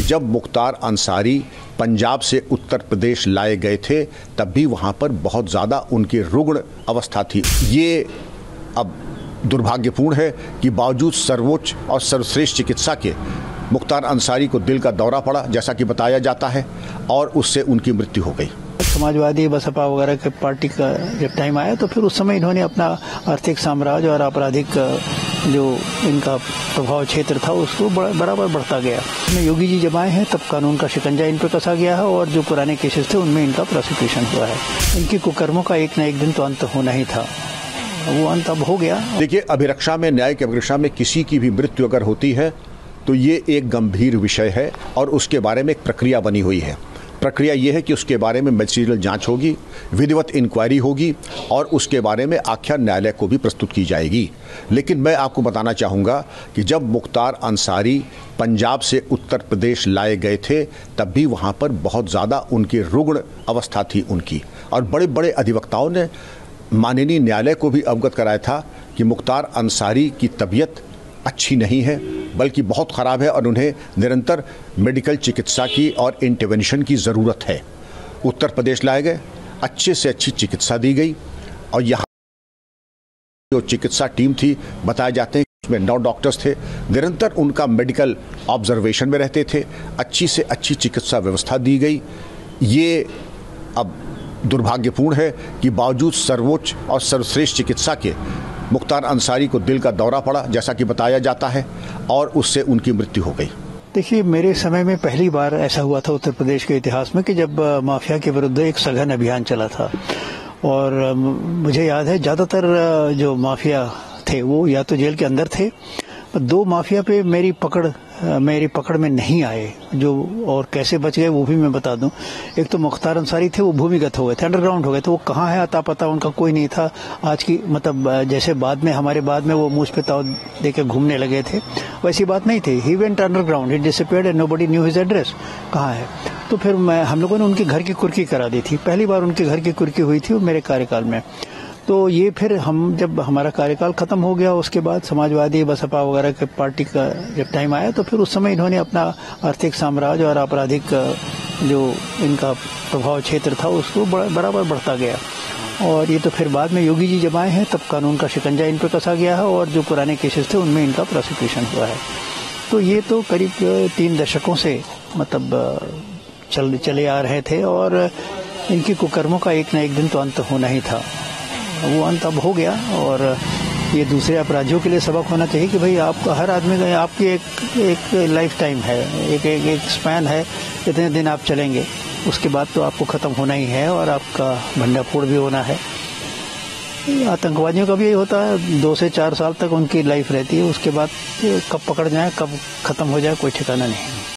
जब मुख्तार अंसारी पंजाब से उत्तर प्रदेश लाए गए थे तब भी वहाँ पर बहुत ज़्यादा उनकी रुग्ण अवस्था थी। ये अब दुर्भाग्यपूर्ण है कि बावजूद सर्वोच्च और सर्वश्रेष्ठ चिकित्सा के मुख्तार अंसारी को दिल का दौरा पड़ा, जैसा कि बताया जाता है, और उससे उनकी मृत्यु हो गई। समाजवादी बसपा वगैरह के पार्टी का जब टाइम आया तो फिर उस समय इन्होंने अपना आर्थिक साम्राज्य और आपराधिक जो इनका प्रभाव क्षेत्र था उसको बराबर बढ़ता गया। योगी जी जब आए हैं तब कानून का शिकंजा इन पर कसा गया है और जो पुराने केसेस थे उनमें इनका प्रोसिक्यूशन हुआ है। इनके कुकर्मों का एक न एक दिन तो अंत होना ही था, वो अंत अब हो गया। देखिए, अभिरक्षा में, न्यायिक अभिरक्षा में किसी की भी मृत्यु अगर होती है तो ये एक गंभीर विषय है और उसके बारे में एक प्रक्रिया बनी हुई है। प्रक्रिया ये है कि उसके बारे में मैजिस्ट्रियल जांच होगी, विधिवत इंक्वायरी होगी और उसके बारे में आख्यान न्यायालय को भी प्रस्तुत की जाएगी। लेकिन मैं आपको बताना चाहूँगा कि जब मुख्तार अंसारी पंजाब से उत्तर प्रदेश लाए गए थे तब भी वहाँ पर बहुत ज़्यादा उनकी रुग्ण अवस्था थी उनकी, और बड़े बड़े अधिवक्ताओं ने माननीय न्यायालय को भी अवगत कराया था कि मुख्तार अंसारी की तबीयत अच्छी नहीं है बल्कि बहुत ख़राब है और उन्हें निरंतर मेडिकल चिकित्सा की और इंटरवेंशन की ज़रूरत है। उत्तर प्रदेश लाए गए, अच्छे से अच्छी चिकित्सा दी गई और यहाँ जो चिकित्सा टीम थी, बताए जाते हैं उसमें 9 डॉक्टर्स थे, निरंतर उनका मेडिकल ऑब्जर्वेशन में रहते थे, अच्छी से अच्छी चिकित्सा व्यवस्था दी गई। ये अब दुर्भाग्यपूर्ण है कि बावजूद सर्वोच्च और सर्वश्रेष्ठ चिकित्सा के मुख्तार अंसारी को दिल का दौरा पड़ा, जैसा कि बताया जाता है, और उससे उनकी मृत्यु हो गई। देखिए, मेरे समय में पहली बार ऐसा हुआ था उत्तर प्रदेश के इतिहास में कि जब माफिया के विरुद्ध एक सघन अभियान चला था। और मुझे याद है ज़्यादातर जो माफिया थे वो या तो जेल के अंदर थे, 2 माफिया पे मेरी पकड़ में नहीं आए, जो और कैसे बच गए वो भी मैं बता दूं। एक तो मुख्तार अंसारी थे, वो भूमिगत हो गए थे, अंडरग्राउंड हो गए थे। वो कहाँ है अता पता उनका कोई नहीं था। आज की मतलब जैसे हमारे बाद में वो मुझ पे ताव देके घूमने लगे थे, वैसी बात नहीं थी। He went underground, he disappeared and nobody knew his address, कहाँ है। तो फिर हम लोगों ने उनके घर की कुर्की करा दी थी। पहली बार उनके घर की कुर्की हुई थी वो मेरे कार्यकाल में। तो ये फिर जब हमारा कार्यकाल खत्म हो गया उसके बाद समाजवादी बसपा वगैरह के पार्टी का जब टाइम आया तो फिर उस समय इन्होंने अपना आर्थिक साम्राज्य और आपराधिक जो इनका प्रभाव क्षेत्र था उसको बराबर बढ़ता गया। और ये तो फिर बाद में योगी जी जब आए हैं तब कानून का शिकंजा इन पर कसा गया है और जो पुराने केसेस थे उनमें इनका प्रोसिक्यूशन हुआ है। तो ये तो करीब 3 दशकों से मतलब चले आ रहे थे और इनकी कुकर्मों का एक न एक दिन तो अंत होना ही था, वो अंत अब हो गया। और ये दूसरे अपराधियों के लिए सबक होना चाहिए कि भाई आपका हर आदमी का आपकी एक लाइफ टाइम है, एक स्पैन है, इतने दिन आप चलेंगे, उसके बाद तो आपको ख़त्म होना ही है और आपका भंडाफोड़ भी होना है। आतंकवादियों का भी यही होता है, 2 से 4 साल तक उनकी लाइफ रहती है, उसके बाद कब पकड़ जाए कब ख़त्म हो जाए कोई ठिकाना नहीं।